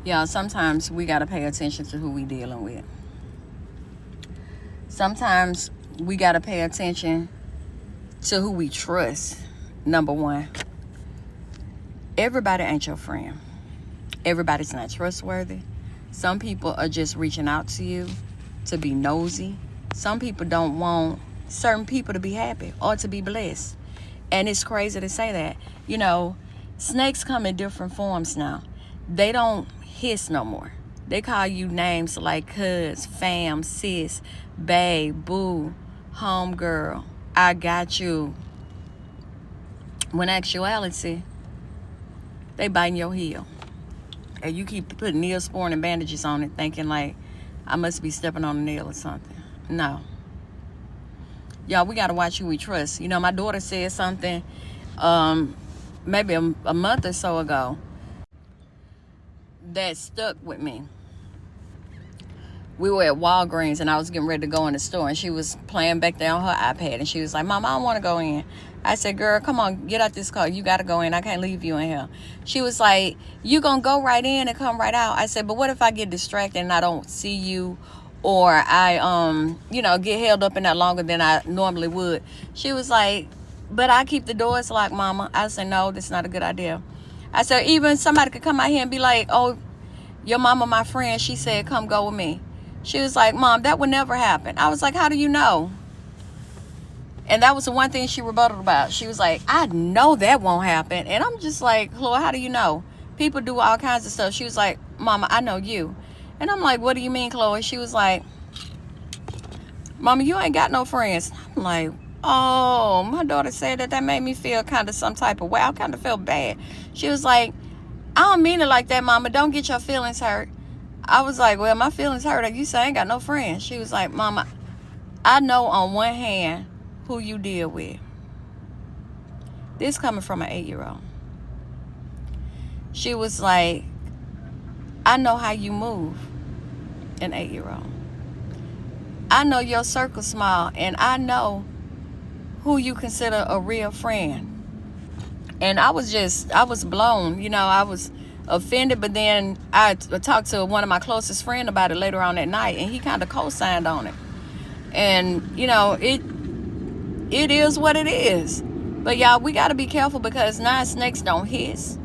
Yeah, sometimes we got to pay attention to who we dealing with. Sometimes we got to pay attention to who we trust. Number one, everybody ain't your friend. Everybody's not trustworthy. Some people are just reaching out to you to be nosy. Some people don't want certain people to be happy or to be blessed. And it's crazy to say that. You know, snakes come in different forms now. They don't hiss no more. They call you names like cuz, fam, sis, babe, boo, homegirl, I got you. When actuality, they biting your heel. And you keep putting Neosporin and bandages on it thinking like, I must be stepping on a nail or something. No. Y'all, we got to watch who we trust. You know, my daughter said something maybe a month or so ago that stuck with me. We were at Walgreens and I was getting ready to go in the store and she was playing back there on her iPad and she was like, Mom, I don't want to go in. I said, girl, come on, get out this car. You got to go in. I can't leave you in here. She was like, you going to go right in and come right out. I said, but what if I get distracted and I don't see you, or I, get held up in that longer than I normally would? She was like, but I keep the doors locked, Mama. I said, no, that's not a good idea. I said, even somebody could come out here and be like, oh, your mama, my friend, she said, come go with me. She was like, Mom, that would never happen. I was like, how do you know? And that was the one thing she rebutted about. She was like, I know that won't happen. And I'm just like, Chloe, how do you know? People do all kinds of stuff. She was like, Mama, I know you. And I'm like, what do you mean, Chloe? She was like, Mama, you ain't got no friends. I'm like, oh, my daughter said that made me feel kind of some type of way. I kind of felt bad. She was like, I don't mean it like that, Mama. Don't get your feelings hurt. I was like, well, my feelings hurt. You say I ain't got no friends. She was like, Mama, I know on one hand who you deal with. This coming from an 8-year-old. She was like, I know how you move, an 8-year-old. I know your circle small, and I know who you consider a real friend. And I was blown. You know, I was offended, but then I talked to one of my closest friends about it later on that night, and he kind of co-signed on it. And, you know, it is what it is. But y'all, we got to be careful because snakes don't hiss.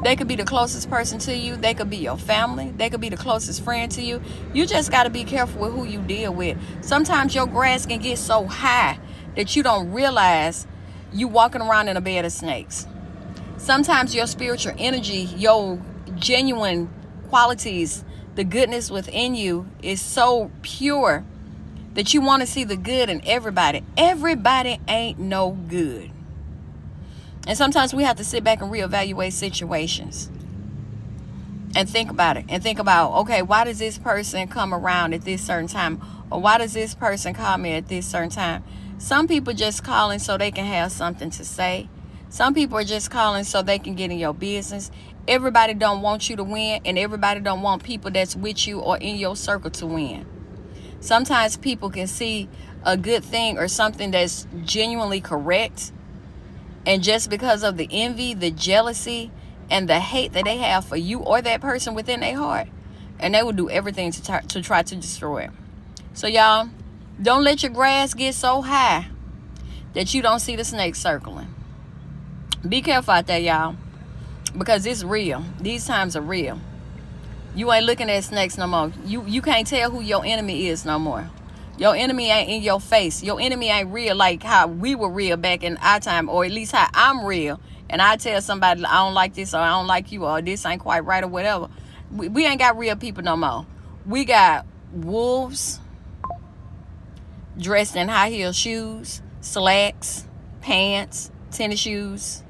They could be the closest person to you. They could be your family. They could be the closest friend to you. You just got to be careful with who you deal with. Sometimes your grass can get so high that you don't realize you walking around in a bed of snakes. Sometimes your spiritual energy, your genuine qualities, the goodness within you is so pure that you want to see the good in everybody. Everybody ain't no good. And sometimes we have to sit back and reevaluate situations and think about it. And think about, okay, why does this person come around at this certain time? Or why does this person call me at this certain time? Some people just calling so they can have something to say. Some people are just calling so they can get in your business. Everybody don't want you to win, and everybody don't want people that's with you or in your circle to win. Sometimes people can see a good thing or something that's genuinely correct, and just because of the envy, the jealousy, and the hate that they have for you or that person within their heart, and they will do everything to try to destroy it. So y'all, don't let your grass get so high that you don't see the snake circling. Be careful out there, y'all, because it's real. These times are real. You ain't looking at snakes no more. You can't tell who your enemy is no more. Your enemy ain't in your face. Your enemy ain't real like how we were real back in our time, or at least how I'm real. And I tell somebody, I don't like this, or I don't like you, or this ain't quite right, or whatever. We ain't got real people no more. We got wolves dressed in high heel shoes, slacks, pants, tennis shoes.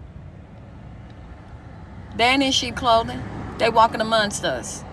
They ain't in sheep clothing. They walking amongst us.